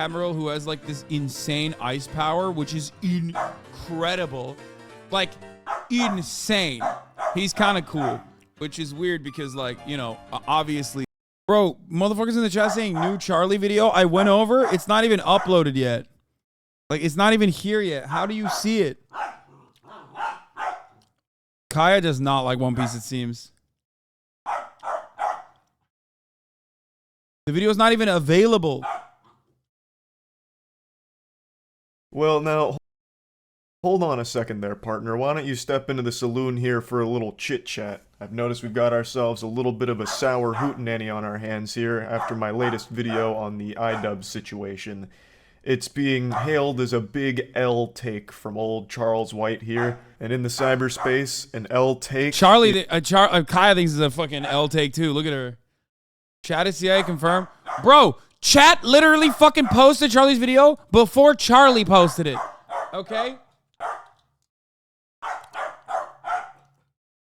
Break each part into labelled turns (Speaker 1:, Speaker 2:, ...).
Speaker 1: Admiral who has like this insane ice power, which is incredible. Like, insane. He's kind of cool, which is weird because, like, you know, obviously. Bro, motherfuckers in the chat saying new Charlie video. I went over. It's not even uploaded yet. Like, it's not even here yet. How do you see it? Kaya does not like One Piece, it seems. The video is not even available.
Speaker 2: Well, now, hold on a second there, partner. Why don't you step into the saloon here for a little chit-chat? I've noticed we've got ourselves a little bit of a sour hootenanny on our hands here after my latest video on the iDub situation. It's being hailed as a big L take from old Charles White here, and in the cyberspace, an L take...
Speaker 1: Kaya thinks it's a fucking L take too. Look at her. Chat is CIA confirmed. Bro, chat literally fucking posted Charlie's video before Charlie posted it. Okay?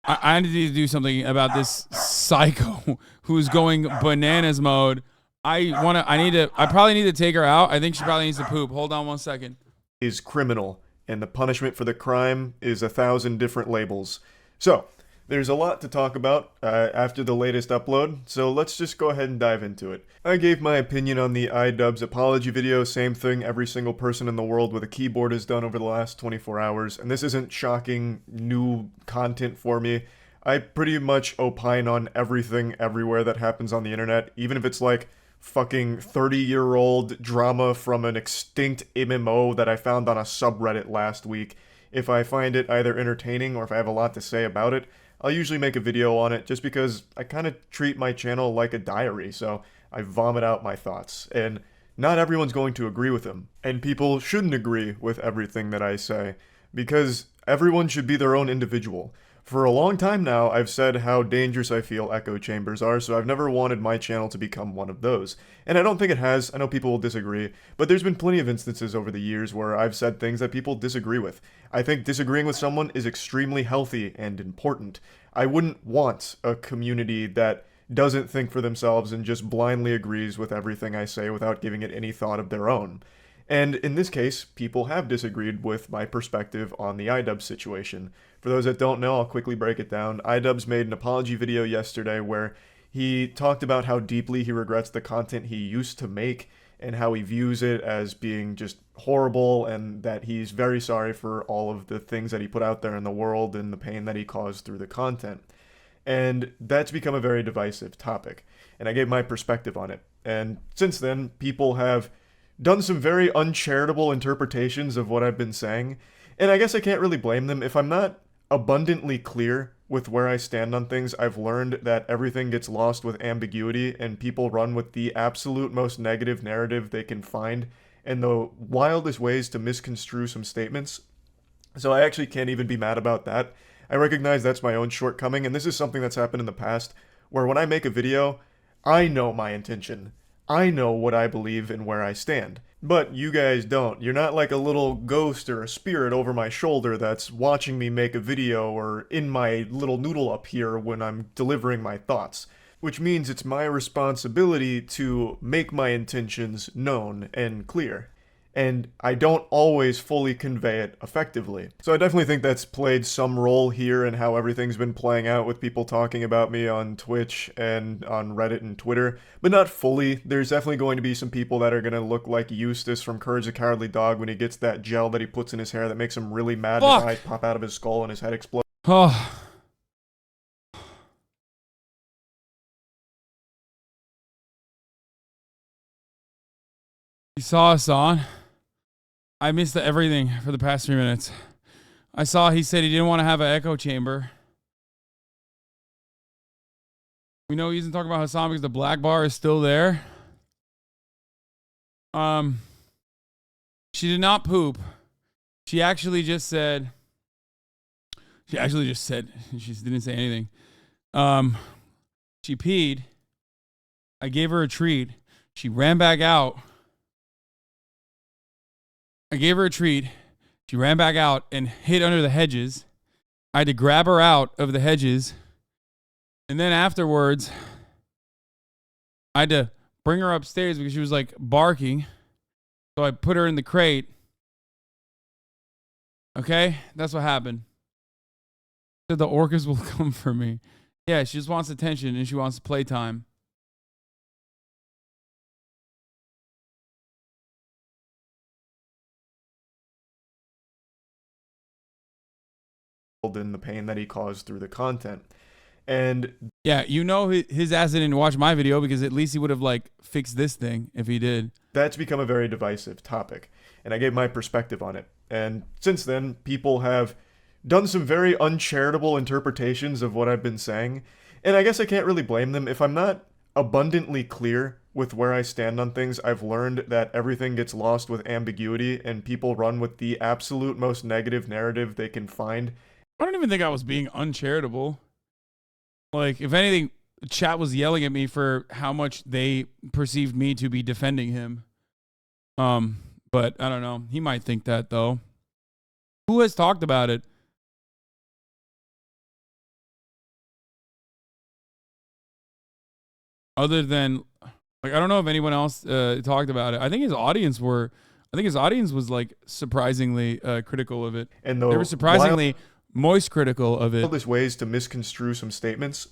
Speaker 1: I need to do something about this psycho who's going bananas mode. I probably need to take her out. I think she probably needs to poop. Hold on 1 second.
Speaker 2: ...is criminal, and the punishment for the crime is 1,000 different labels. So, there's a lot to talk about after the latest upload, so let's just go ahead and dive into it. I gave my opinion on the iDubbbz apology video, same thing every single person in the world with a keyboard has done over the last 24 hours, and this isn't shocking new content for me. I pretty much opine on everything everywhere that happens on the internet, even if it's like fucking 30-year-old drama from an extinct MMO that I found on a subreddit last week. If I find it either entertaining or if I have a lot to say about it, I'll usually make a video on it just because I kind of treat my channel like a diary, so I vomit out my thoughts. And not everyone's going to agree with them, and people shouldn't agree with everything that I say, because everyone should be their own individual. For a long time now, I've said how dangerous I feel echo chambers are, so I've never wanted my channel to become one of those. And I don't think it has. I know people will disagree, but there's been plenty of instances over the years where I've said things that people disagree with. I think disagreeing with someone is extremely healthy and important. I wouldn't want a community that doesn't think for themselves and just blindly agrees with everything I say without giving it any thought of their own. And in this case, people have disagreed with my perspective on the iDubbbz situation. For those that don't know, I'll quickly break it down. iDubbbz made an apology video yesterday where he talked about how deeply he regrets the content he used to make and how he views it as being just horrible, and that he's very sorry for all of the things that he put out there in the world and the pain that he caused through the content. And that's become a very divisive topic. And I gave my perspective on it. And since then, people have done some very uncharitable interpretations of what I've been saying, and I guess I can't really blame them. If I'm not abundantly clear with where I stand on things, I've learned that everything gets lost with ambiguity, and people run with the absolute most negative narrative they can find and the wildest ways to misconstrue some statements. So I actually can't even be mad about that. I recognize that's my own shortcoming, and this is something that's happened in the past, where when I make a video, I know my intention. I know what I believe and where I stand. But you guys don't. You're not like a little ghost or a spirit over my shoulder that's watching me make a video or in my little noodle up here when I'm delivering my thoughts. Which means it's my responsibility to make my intentions known and clear. And I don't always fully convey it effectively. So I definitely think that's played some role here in how everything's been playing out with people talking about me on Twitch and on Reddit and Twitter, but not fully. There's definitely going to be some people that are going to look like Eustace from Courage the Cowardly Dog when he gets that gel that he puts in his hair that makes him really mad and his eyes pop out of his skull and his head explodes.
Speaker 1: Oh. You saw Hasan? I missed everything for the past 3 minutes. I saw he said he didn't want to have an echo chamber. We know he isn't talking about Hasan because the black bar is still there. She did not poop. She actually just said. She didn't say anything. She peed. I gave her a treat. She ran back out. I gave her a treat. She ran back out and hid under the hedges. I had to grab her out of the hedges. And then afterwards, I had to bring her upstairs because she was like barking. So I put her in the crate. Okay, that's what happened. So the orcas will come for me. Yeah, she just wants attention and she wants playtime.
Speaker 2: In the pain that he caused through the content. And
Speaker 1: yeah, you know his ass didn't watch my video because at least he would have like fixed this thing if he did.
Speaker 2: That's become a very divisive topic, and I gave my perspective on it. And since then, people have done some very uncharitable interpretations of what I've been saying, and I guess I can't really blame them. If I'm not abundantly clear with where I stand on things, I've learned that everything gets lost with ambiguity, and people run with the absolute most negative narrative they can find.
Speaker 1: I don't even think I was being uncharitable. Like, if anything, the chat was yelling at me for how much they perceived me to be defending him. But I don't know. He might think that, though. Who has talked about it? Other than, like, I don't know if anyone else talked about it. I think his audience was like surprisingly critical of it.
Speaker 2: And
Speaker 1: they were surprisingly moist critical of it.
Speaker 2: There's ways to misconstrue some statements,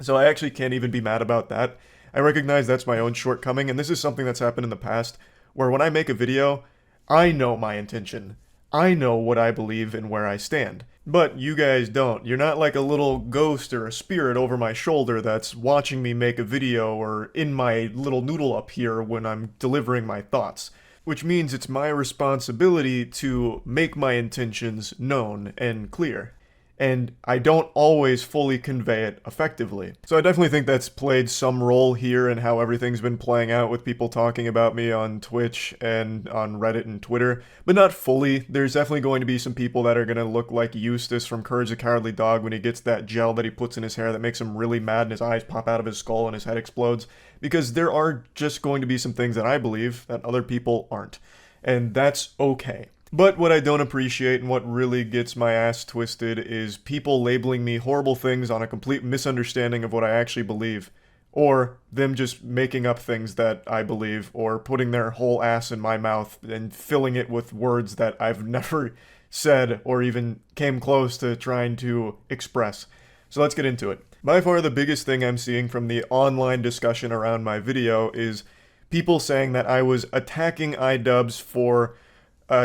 Speaker 2: so I actually can't even be mad about that. I recognize that's my own shortcoming, and this is something that's happened in the past, where when I make a video, I know my intention. I know what I believe and where I stand. But you guys don't. You're not like a little ghost or a spirit over my shoulder that's watching me make a video or in my little noodle up here when I'm delivering my thoughts. Which means it's my responsibility to make my intentions known and clear. And I don't always fully convey it effectively. So I definitely think that's played some role here in how everything's been playing out with people talking about me on Twitch and on Reddit and Twitter, but not fully. There's definitely going to be some people that are going to look like Eustace from Courage the Cowardly Dog when he gets that gel that he puts in his hair that makes him really mad and his eyes pop out of his skull and his head explodes, because there are just going to be some things that I believe that other people aren't. And that's okay. But what I don't appreciate and what really gets my ass twisted is people labeling me horrible things on a complete misunderstanding of what I actually believe. Or them just making up things that I believe, or putting their whole ass in my mouth and filling it with words that I've never said or even came close to trying to express. So let's get into it. By far the biggest thing I'm seeing from the online discussion around my video is people saying that I was attacking iDubbbz for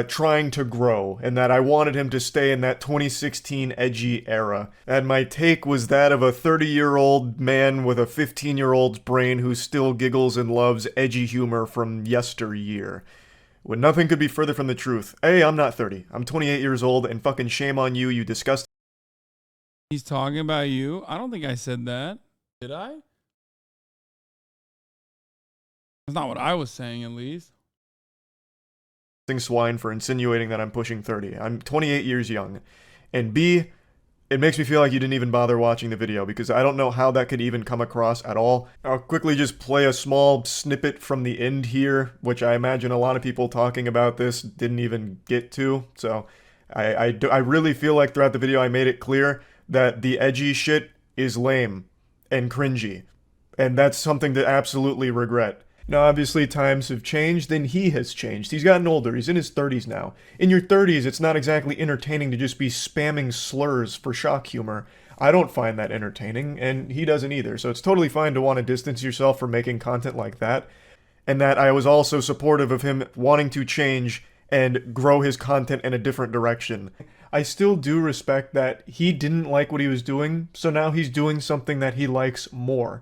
Speaker 2: trying to grow, and that I wanted him to stay in that 2016 edgy era. And my take was that of a 30-year-old man with a 15-year-old's brain who still giggles and loves edgy humor from yesteryear. When nothing could be further from the truth. Hey, I'm not 30. I'm 28 years old, and fucking shame on you, you disgusting.
Speaker 1: He's talking about you? I don't think I said that. Did I? That's not what I was saying, at least.
Speaker 2: Swine for insinuating that I'm pushing 30. I'm 28 years young. And B, it makes me feel like you didn't even bother watching the video, because I don't know how that could even come across at all. I'll quickly just play a small snippet from the end here, which I imagine a lot of people talking about this didn't even get to. So I really feel like throughout the video I made it clear that the edgy shit is lame and cringy. And that's something to absolutely regret. Now, obviously, times have changed, and he has changed. He's gotten older. He's in his 30s now. In your 30s, it's not exactly entertaining to just be spamming slurs for shock humor. I don't find that entertaining, and he doesn't either. So it's totally fine to want to distance yourself from making content like that. And that I was also supportive of him wanting to change and grow his content in a different direction. I still do respect that he didn't like what he was doing, so now he's doing something that he likes more.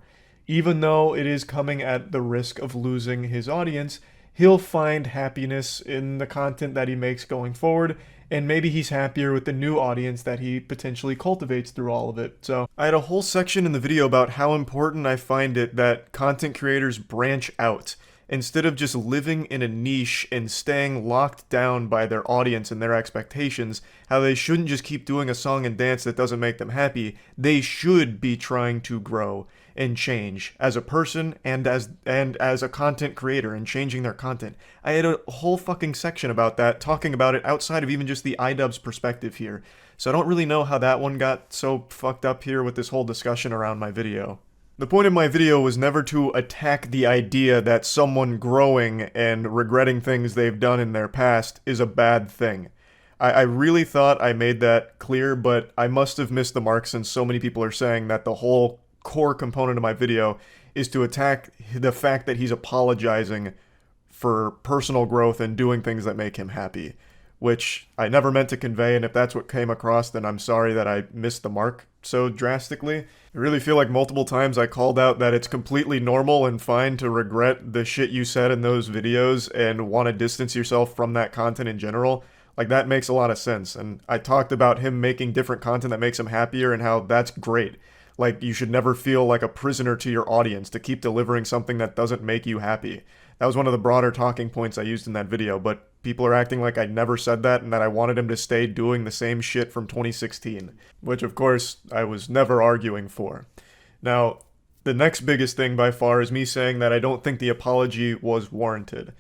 Speaker 2: Even though it is coming at the risk of losing his audience, he'll find happiness in the content that he makes going forward, and maybe he's happier with the new audience that he potentially cultivates through all of it. So I had a whole section in the video about how important I find it that content creators branch out. Instead of just living in a niche and staying locked down by their audience and their expectations, how they shouldn't just keep doing a song and dance that doesn't make them happy. They should be trying to grow and change as a person and as a content creator, and changing their content. I had a whole fucking section about that, talking about it outside of even just the iDubbbz perspective here. So I don't really know how that one got so fucked up here with this whole discussion around my video. The point of my video was never to attack the idea that someone growing and regretting things they've done in their past is a bad thing. I really thought I made that clear, but I must have missed the mark since so many people are saying that the whole core component of my video is to attack the fact that he's apologizing for personal growth and doing things that make him happy, which I never meant to convey, and if that's what came across, then I'm sorry that I missed the mark so drastically. I really feel like multiple times I called out that it's completely normal and fine to regret the shit you said in those videos and want to distance yourself from that content in general. Like, that makes a lot of sense, and I talked about him making different content that makes him happier and how that's great. Like, you should never feel like a prisoner to your audience to keep delivering something that doesn't make you happy. That was one of the broader talking points I used in that video, but people are acting like I never said that and that I wanted him to stay doing the same shit from 2016, which of course I was never arguing for. Now, the next biggest thing by far is me saying that I don't think the apology was warranted.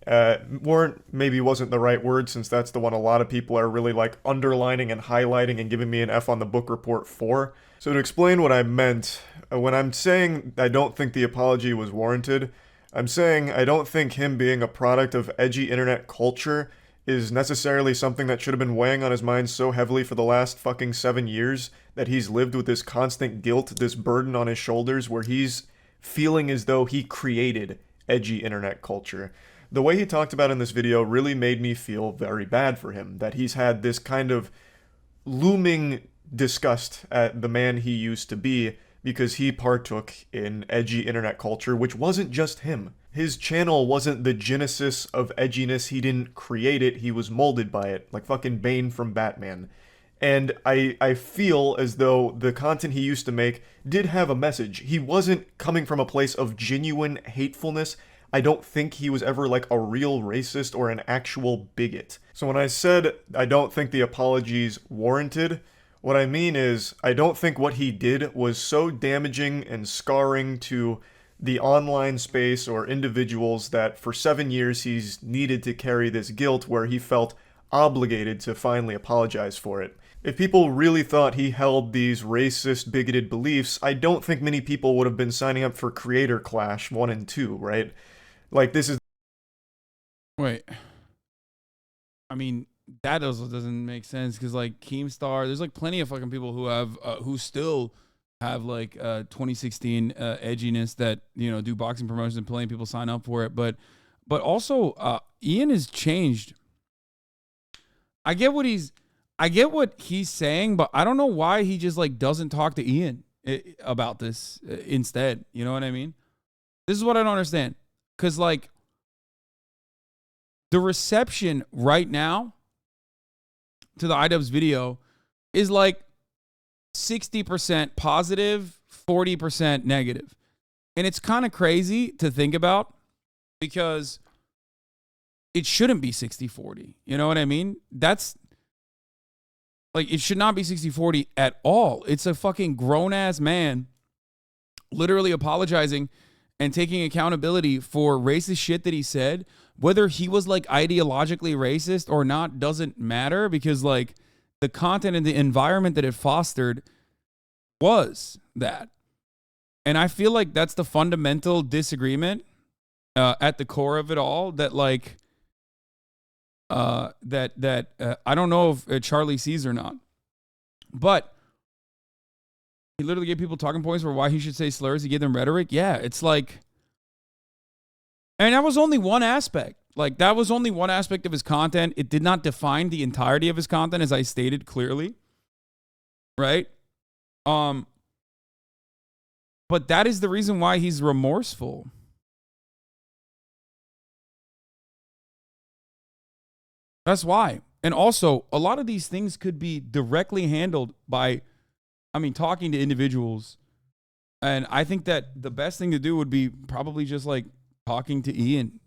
Speaker 2: Warrant maybe wasn't the right word, since that's the one a lot of people are really like underlining and highlighting and giving me an F on the book report for. So to explain what I meant, when I'm saying I don't think the apology was warranted, I'm saying I don't think him being a product of edgy internet culture is necessarily something that should have been weighing on his mind so heavily for the last fucking 7 years that he's lived with this constant guilt, this burden on his shoulders where he's feeling as though he created edgy internet culture. The way he talked about in this video really made me feel very bad for him, that he's had this kind of looming disgust at the man he used to be because he partook in edgy internet culture, which wasn't just him. His channel wasn't the genesis of edginess, he didn't create it, he was molded by it, like fucking Bane from Batman. And I feel as though the content he used to make did have a message. He wasn't coming from a place of genuine hatefulness. I don't think he was ever like a real racist or an actual bigot. So when I said I don't think the apology's warranted, what I mean is I don't think what he did was so damaging and scarring to the online space or individuals that for 7 years he's needed to carry this guilt where he felt obligated to finally apologize for it. If people really thought he held these racist, bigoted beliefs, I don't think many people would have been signing up for Creator Clash 1 and 2, right? Like, this is...
Speaker 1: Wait. I mean, that also doesn't make sense because, like, Keemstar, there's, like, plenty of fucking people who have, who still have, like, 2016 edginess that, you know, do boxing promotions and plenty of people sign up for it. But also, Ian has changed. I get what he's saying, but I don't know why he just, like, doesn't talk to Ian about this instead. You know what I mean? This is what I don't understand. Because, like, the reception right now to the iDubbbz video is, like, 60% positive, 40% negative. And it's kind of crazy to think about because it shouldn't be 60-40. You know what I mean? That's, like, it should not be 60-40 at all. It's a fucking grown-ass man literally apologizing and taking accountability for racist shit that he said. Whether he was, like, ideologically racist or not doesn't matter because, like, the content and the environment that it fostered was that. And I feel like that's the fundamental disagreement at the core of it all that, like, I don't know if Charlie sees or not. But he literally gave people talking points for why he should say slurs. He gave them rhetoric. Yeah, it's like... And that was only one aspect. Like, that was only one aspect of his content. It did not define the entirety of his content, as I stated clearly. Right? But that is the reason why he's remorseful. That's why. And also, a lot of these things could be directly handled by, I mean, talking to individuals. And I think that the best thing to do would be probably just, like, talking to Ian,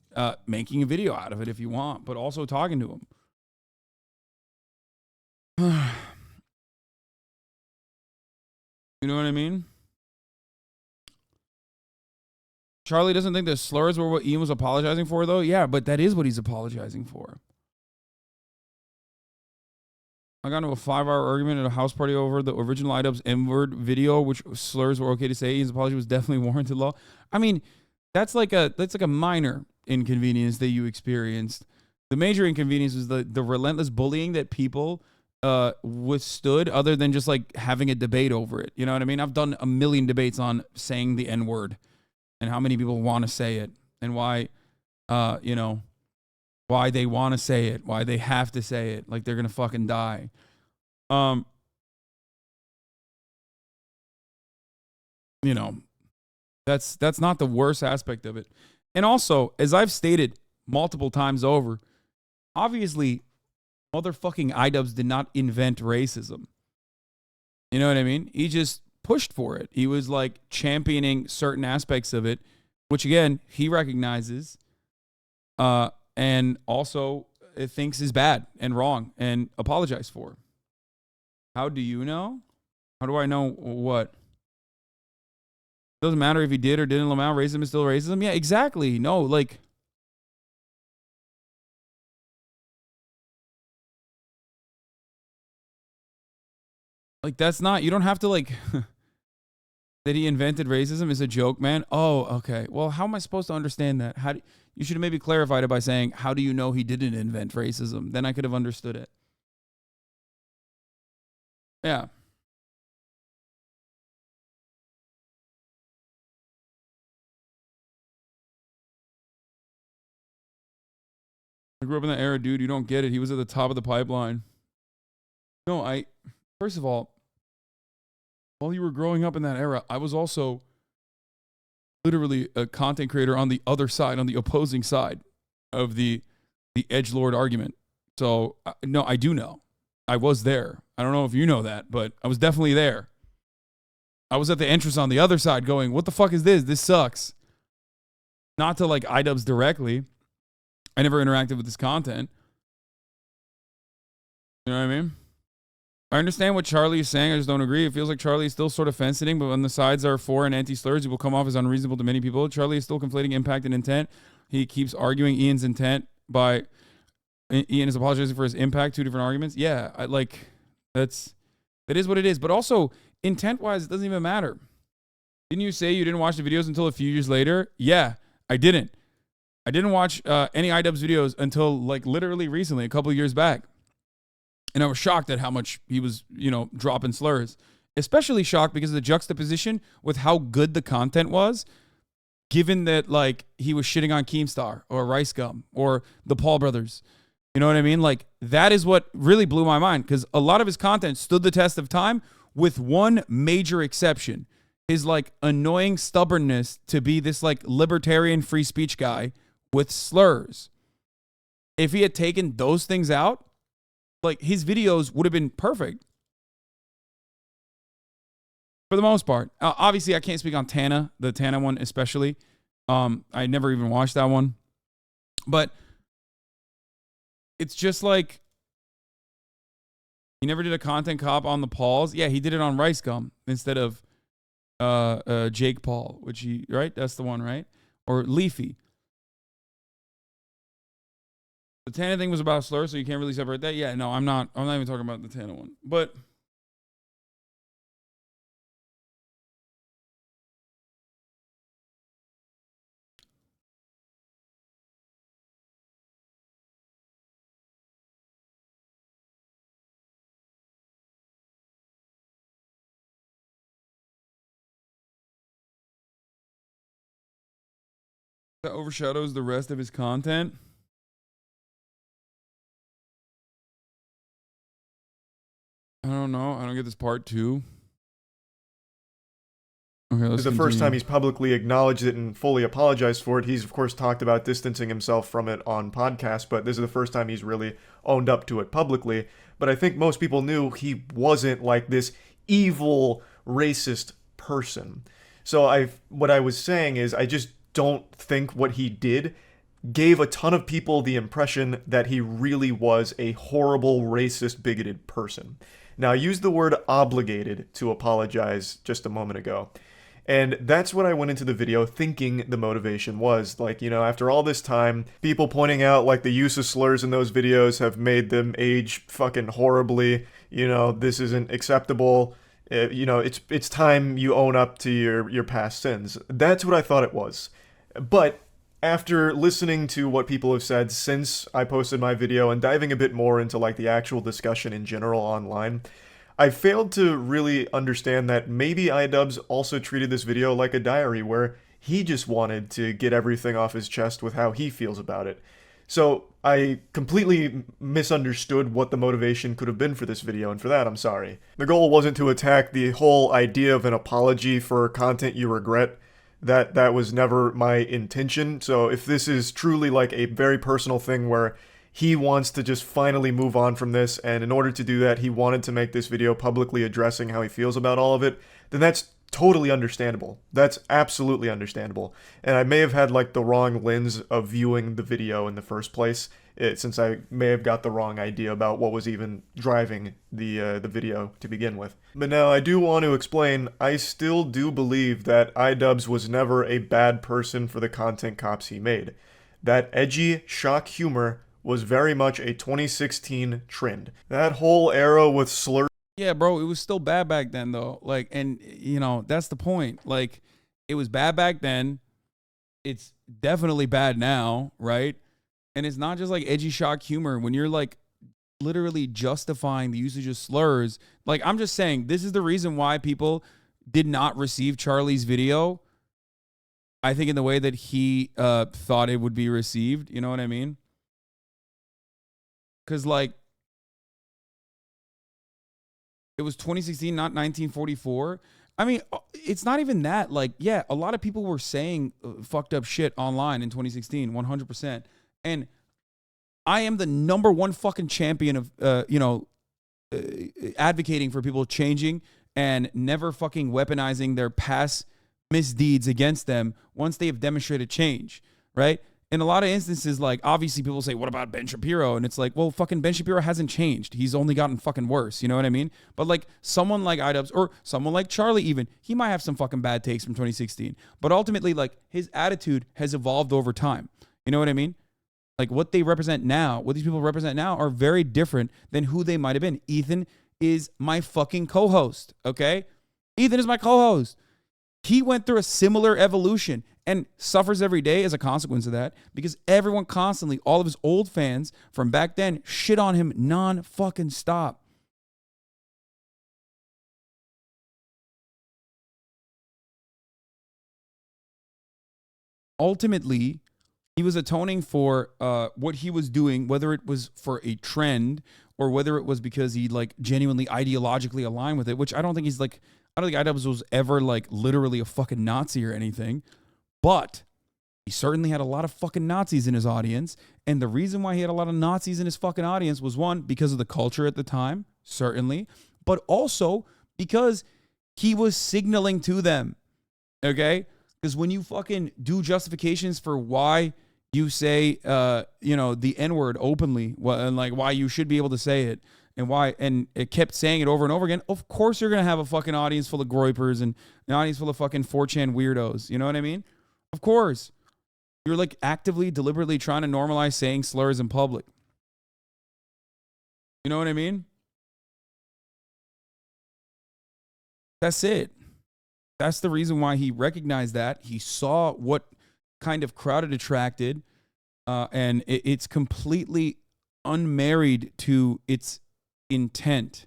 Speaker 1: making a video out of it if you want, but also talking to him. You know what I mean? Charlie doesn't think the slurs were what Ian was apologizing for, though. Yeah, but that is what he's apologizing for. I got into a 5-hour argument at a house party over the original iDubbbz N-word video, which slurs were okay to say. His apology was definitely warranted law. I mean, that's like a minor inconvenience that you experienced. The major inconvenience was the relentless bullying that people withstood, other than just like having a debate over it. You know what I mean? I've done a million debates on saying the N-word and how many people want to say it and why, why they want to say it, why they have to say it, like they're gonna fucking die. That's not the worst aspect of it. And also, as I've stated multiple times over, obviously, motherfucking iDubbbz did not invent racism. You know what I mean? He just pushed for it. He was like championing certain aspects of it, which again, he recognizes. And also it thinks is bad and wrong and apologize for. How do you know? How do I know what? Doesn't matter if he did or didn't allow racism is still racism. Yeah, exactly. No, like that's not, you don't have to like that he invented racism is a joke, man. Oh, okay. Well, how am I supposed to understand that? You should have maybe clarified it by saying, how do you know he didn't invent racism? Then I could have understood it. Yeah. I grew up in that era, dude. You don't get it. He was at the top of the pipeline. No, first of all, while you were growing up in that era, I was also literally a content creator on the other side, on the opposing side of the edgelord argument. So, no, I do know. I was there. I don't know if you know that, but I was definitely there. I was at the entrance on the other side going, what the fuck is this? This sucks. Not to like iDubbbz directly. I never interacted with this content. You know what I mean? I understand what Charlie is saying. I just don't agree. It feels like Charlie is still sort of fencing, but when the sides are for and anti-slurs, it will come off as unreasonable to many people. Charlie is still conflating impact and intent. He keeps arguing Ian's intent by Ian is apologizing for his impact. Two different arguments. Yeah, that is what it is. But also, intent-wise, it doesn't even matter. Didn't you say you didn't watch the videos until a few years later? Yeah, I didn't. I didn't watch any iDubbbz videos until like literally recently, a couple of years back. And I was shocked at how much he was, dropping slurs. Especially shocked because of the juxtaposition with how good the content was, given that, like, he was shitting on Keemstar or Rice Gum or the Paul brothers. You know what I mean? Like, that is what really blew my mind, because a lot of his content stood the test of time with one major exception. His, like, annoying stubbornness to be this, like, libertarian free speech guy with slurs. If he had taken those things out, like, his videos would have been perfect. For the most part. Obviously, I can't speak on Tana, the Tana one especially. I never even watched that one. But it's just like, he never did a content cop on the Pauls. Yeah, he did it on Rice Gum instead of Jake Paul, which right? That's the one, right? Or Leafy. The Tana thing was about slur, so you can't really separate that. Yeah, no, I'm not even talking about the Tana one. But that overshadows the rest of his content. I don't know. I don't get this part two. Okay,
Speaker 2: This is the first time he's publicly acknowledged it and fully apologized for it. He's, of course, talked about distancing himself from it on podcasts, but this is the first time he's really owned up to it publicly. But I think most people knew he wasn't like this evil, racist person. So what I was saying is I just don't think what he did gave a ton of people the impression that he really was a horrible, racist, bigoted person. Now, I used the word obligated to apologize just a moment ago. And that's what I went into the video thinking the motivation was. Like, you know, after all this time, people pointing out like the use of slurs in those videos have made them age fucking horribly. You know, this isn't acceptable. You know, it's time you own up to your past sins. That's what I thought it was. But after listening to what people have said since I posted my video and diving a bit more into like the actual discussion in general online, I failed to really understand that maybe iDubbbz also treated this video like a diary where he just wanted to get everything off his chest with how he feels about it. So I completely misunderstood what the motivation could have been for this video, and for that I'm sorry. The goal wasn't to attack the whole idea of an apology for content you regret. That was never my intention. So if this is truly like a very personal thing where he wants to just finally move on from this, and in order to do that, he wanted to make this video publicly addressing how he feels about all of it, then that's totally understandable. That's absolutely understandable. And I may have had like the wrong lens of viewing the video in the first place, since I may have got the wrong idea about what was even driving the video to begin with. But now I do want to explain, I still do believe that iDubbbz was never a bad person for the content cops he made. That edgy shock humor was very much a 2016 trend. That whole era with slurs.
Speaker 1: Yeah, bro, it was still bad back then, though. Like, and, you know, that's the point. Like, it was bad back then. It's definitely bad now, right? And it's not just like edgy shock humor. When you're like literally justifying the usage of slurs, like, I'm just saying, this is the reason why people did not receive Charlie's video, I think, in the way that he thought it would be received. You know what I mean? Because, like, it was 2016, not 1944. I mean, it's not even that. Like, yeah, a lot of people were saying fucked up shit online in 2016, 100%. And I am the #1 fucking champion of, advocating for people changing and never fucking weaponizing their past misdeeds against them once they have demonstrated change, right? In a lot of instances, like, obviously people say, what about Ben Shapiro? And it's like, well, fucking Ben Shapiro hasn't changed. He's only gotten fucking worse. You know what I mean? But like someone like iDubbbz or someone like Charlie even, he might have some fucking bad takes from 2016. But ultimately, like, his attitude has evolved over time. You know what I mean? Like, what they represent now, what these people represent now are very different than who they might have been. Ethan is my fucking co-host, okay? Ethan is my co-host. He went through a similar evolution and suffers every day as a consequence of that because everyone constantly, all of his old fans from back then, shit on him non-fucking stop. Ultimately, he was atoning for what he was doing, whether it was for a trend or whether it was because he like genuinely ideologically aligned with it, which I don't think he's like, I don't think iDubbbz was ever like literally a fucking Nazi or anything, but he certainly had a lot of fucking Nazis in his audience. And the reason why he had a lot of Nazis in his fucking audience was, one, because of the culture at the time, certainly, but also because he was signaling to them, okay? Because when you fucking do justifications for why you say, the N-word openly, and like why you should be able to say it, and it kept saying it over and over again, of course you're going to have a fucking audience full of groypers and an audience full of fucking 4chan weirdos. You know what I mean? Of course. You're like actively, deliberately trying to normalize saying slurs in public. You know what I mean? That's it. That's the reason why he recognized that. He saw what kind of crowd it attracted, and it's completely unmarried to its intent.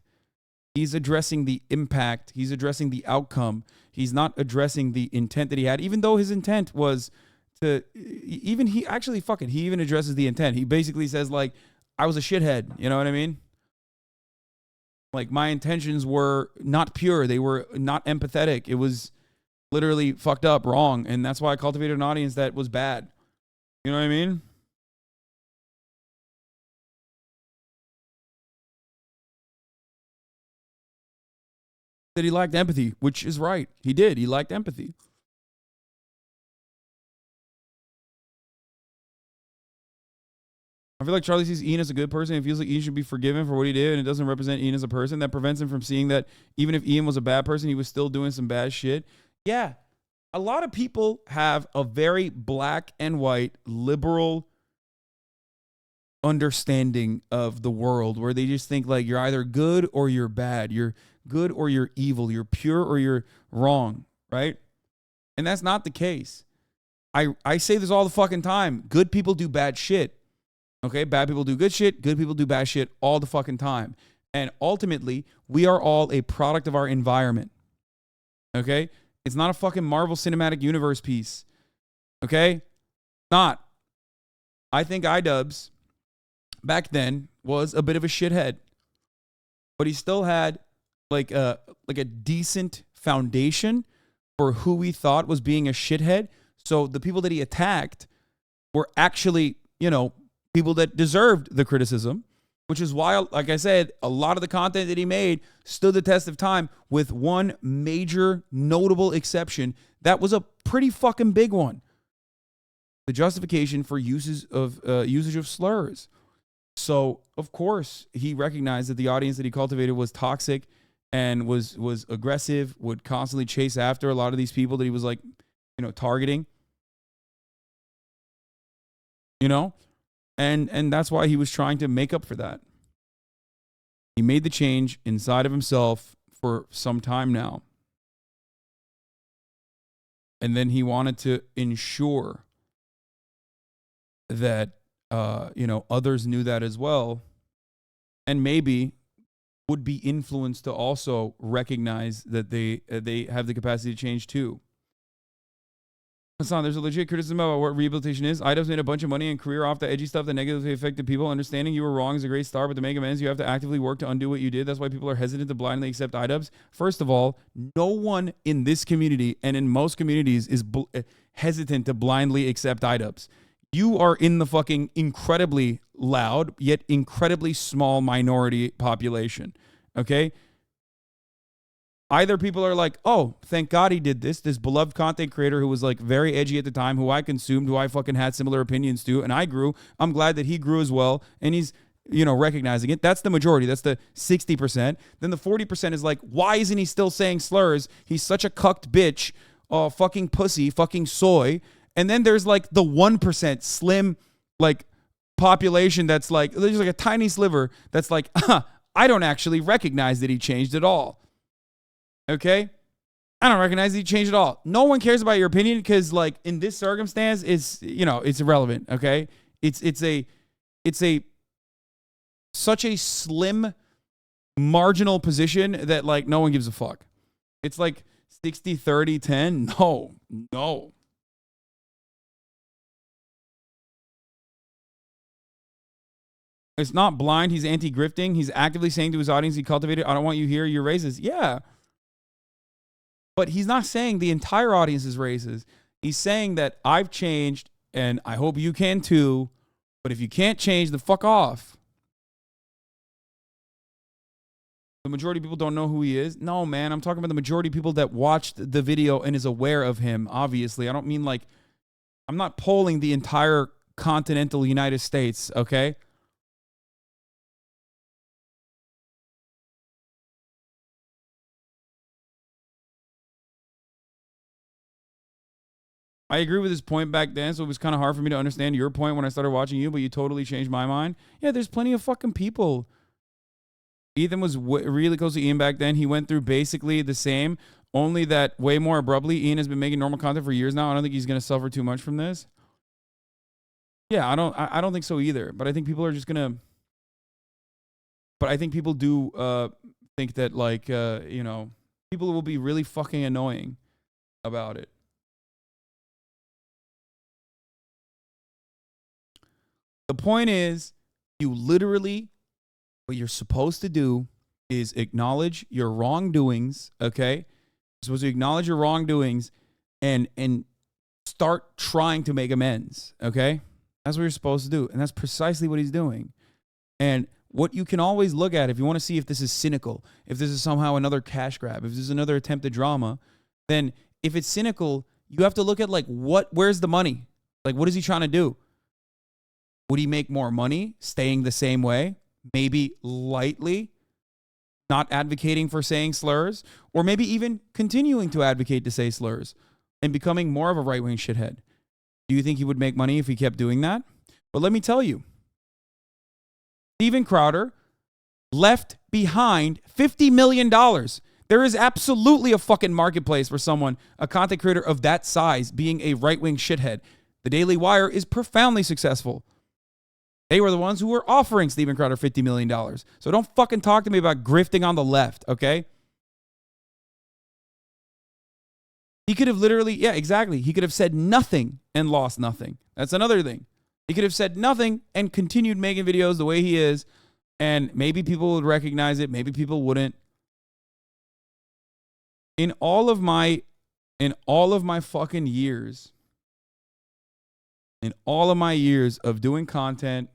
Speaker 1: He's addressing the impact. He's addressing the outcome. He's not addressing the intent that he had, even though his intent was to, he even addresses the intent. He basically says, like, I was a shithead. You know what I mean? Like, my intentions were not pure. They were not empathetic. It was literally fucked up, wrong. And that's why I cultivated an audience that was bad. You know what I mean? That he lacked empathy, which is right. He did. He lacked empathy. I feel like Charlie sees Ian as a good person and feels like Ian should be forgiven for what he did, and it doesn't represent Ian as a person. That prevents him from seeing that even if Ian was a bad person, he was still doing some bad shit. Yeah, a lot of people have a very black and white liberal understanding of the world where they just think like you're either good or you're bad. You're good or you're evil. You're pure or you're wrong, right? And that's not the case. I say this all the fucking time. Good people do bad shit. Okay? Bad people do good shit. Good people do bad shit all the fucking time. And ultimately, we are all a product of our environment. Okay? It's not a fucking Marvel Cinematic Universe piece. Okay? Not. I think iDubbbz back then was a bit of a shithead. But he still had like a decent foundation for who we thought was being a shithead. So the people that he attacked were actually, you know, people that deserved the criticism, which is why, like I said, a lot of the content that he made stood the test of time with one major notable exception. That was a pretty fucking big one. The justification for usage of slurs. So, of course, he recognized that the audience that he cultivated was toxic and was aggressive, would constantly chase after a lot of these people that he was like, you know, targeting. You know? And that's why he was trying to make up for that. He made the change inside of himself for some time now. And then he wanted to ensure that, you know, others knew that as well. And maybe would be influenced to also recognize that they have the capacity to change too. Hasan, there's a legit criticism about what rehabilitation is. iDubbbz made a bunch of money and career off the edgy stuff that negatively affected people. Understanding you were wrong is a great start, but to make amends, you have to actively work to undo what you did. That's why people are hesitant to blindly accept iDubbbz. First of all, no one in this community and in most communities is hesitant to blindly accept iDubbbz. You are in the fucking incredibly loud, yet incredibly small minority population. Okay? Either people are like, oh, thank God he did this. This beloved content creator who was like very edgy at the time, who I consumed, who I fucking had similar opinions to, and I grew. I'm glad that he grew as well, and he's, you know, recognizing it. That's the majority. That's the 60%. Then the 40% is like, why isn't he still saying slurs? He's such a cucked bitch, fucking pussy, fucking soy. And then there's like the 1% slim, like, population that's like, there's like a tiny sliver that's like, I don't actually recognize that he changed at all. Okay? I don't recognize that he changed at all. No one cares about your opinion because, like, in this circumstance, it's, you know, it's irrelevant. Okay? It's such a slim, marginal position that, like, no one gives a fuck. It's like 60, 30, 10. No. It's not blind. He's anti-grifting. He's actively saying to his audience he cultivated, I don't want you here. You're racist. Yeah. But he's not saying the entire audience is racist. He's saying that I've changed and I hope you can too. But if you can't change, then fuck off. The majority of people don't know who he is. No, man. I'm talking about the majority of people that watched the video and is aware of him, obviously. I don't mean like, I'm not polling the entire continental United States, okay? I agree with his point back then, so it was kind of hard for me to understand your point when I started watching you, but you totally changed my mind. Yeah, there's plenty of fucking people. Ethan was really close to Ian back then. He went through basically the same, only that way more abruptly. Ian has been making normal content for years now. I don't think he's going to suffer too much from this. Yeah, I don't think so either, but I think people are just going to... But I think people do think that, like, you know, people will be really fucking annoying about it. The point is, you literally, what you're supposed to do is acknowledge your wrongdoings, okay? You're supposed to acknowledge your wrongdoings and start trying to make amends, okay? That's what you're supposed to do, and that's precisely what he's doing. And what you can always look at, if you want to see if this is cynical, if this is somehow another cash grab, if this is another attempt at drama, then if it's cynical, you have to look at, like, where's the money? Like, what is he trying to do? Would he make more money staying the same way? Maybe lightly not advocating for saying slurs, or maybe even continuing to advocate to say slurs. and becoming more of a right-wing shithead. Do you think he would make money if he kept doing that? But let me tell you, Steven Crowder left behind $50 million. There is absolutely a fucking marketplace for someone, a content creator of that size, being a right-wing shithead. The Daily Wire is profoundly successful. They were the ones who were offering Steven Crowder $50 million. So don't fucking talk to me about grifting on the left, okay? He could have literally, yeah, exactly. He could have said nothing and lost nothing. That's another thing. He could have said nothing and continued making videos the way he is, and maybe people would recognize it, maybe people wouldn't. In all of my fucking years, in all of my years of doing content,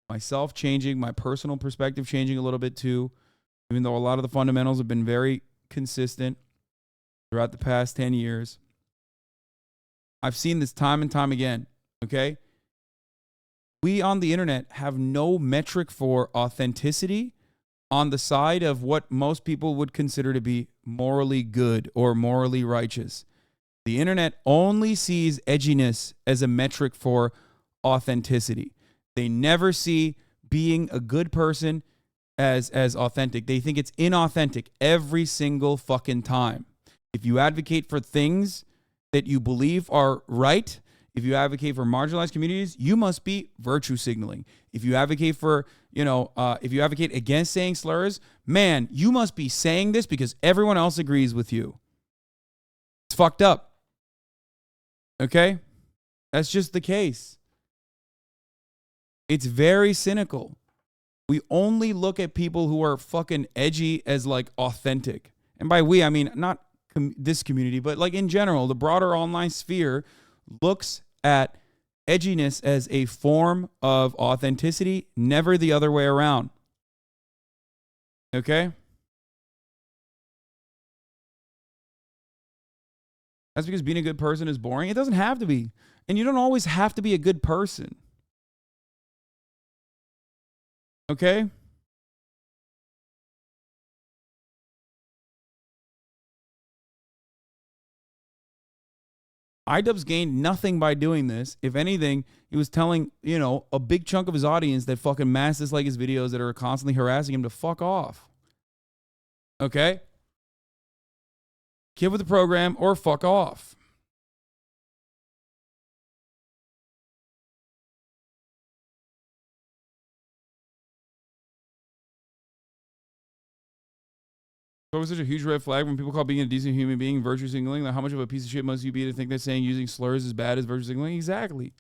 Speaker 1: myself changing, my personal perspective changing a little bit too, even though a lot of the fundamentals have been very consistent throughout the past 10 years. I've seen this time and time again, okay? We on the internet have no metric for authenticity on the side of what most people would consider to be morally good or morally righteous. The internet only sees edginess as a metric for authenticity. They never see being a good person as authentic. They think it's inauthentic every single fucking time. If you advocate for things that you believe are right, if you advocate for marginalized communities, you must be virtue signaling. If you advocate for, if you advocate against saying slurs, man, you must be saying this because everyone else agrees with you. It's fucked up. Okay? That's just the case. It's very cynical. We only look at people who are fucking edgy as like authentic. And by we, I mean not this community, but like in general, the broader online sphere looks at edginess as a form of authenticity, never the other way around. Okay? That's because being a good person is boring. It doesn't have to be. And you don't always have to be a good person. Okay? iDubbbz gained nothing by doing this. If anything, he was telling, a big chunk of his audience that fucking mass dislike his videos that are constantly harassing him to fuck off. Okay? Get with the program or fuck off. It's always such a huge red flag when people call being a decent human being virtue signaling. Like, how much of a piece of shit must you be to think that saying using slurs is bad as virtue signaling? Exactly.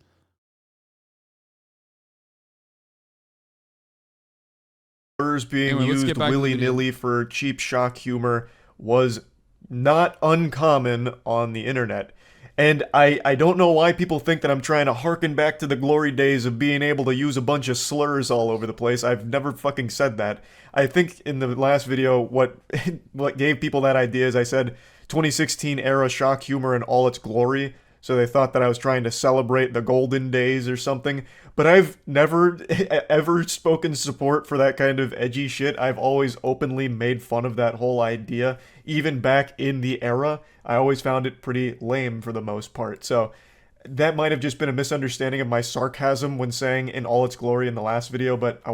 Speaker 2: Slurs being used willy-nilly for cheap shock humor was not uncommon on the internet. And I don't know why people think that I'm trying to harken back to the glory days of being able to use a bunch of slurs all over the place. I've never fucking said that. I think in the last video, what gave people that idea is I said 2016 era shock humor in all its glory. So they thought that I was trying to celebrate the golden days or something. But I've never ever spoken support for that kind of edgy shit. I've always openly made fun of that whole idea. Even back in the era, I always found it pretty lame for the most part. So that might have just been a misunderstanding of my sarcasm when saying in all its glory in the last video, but I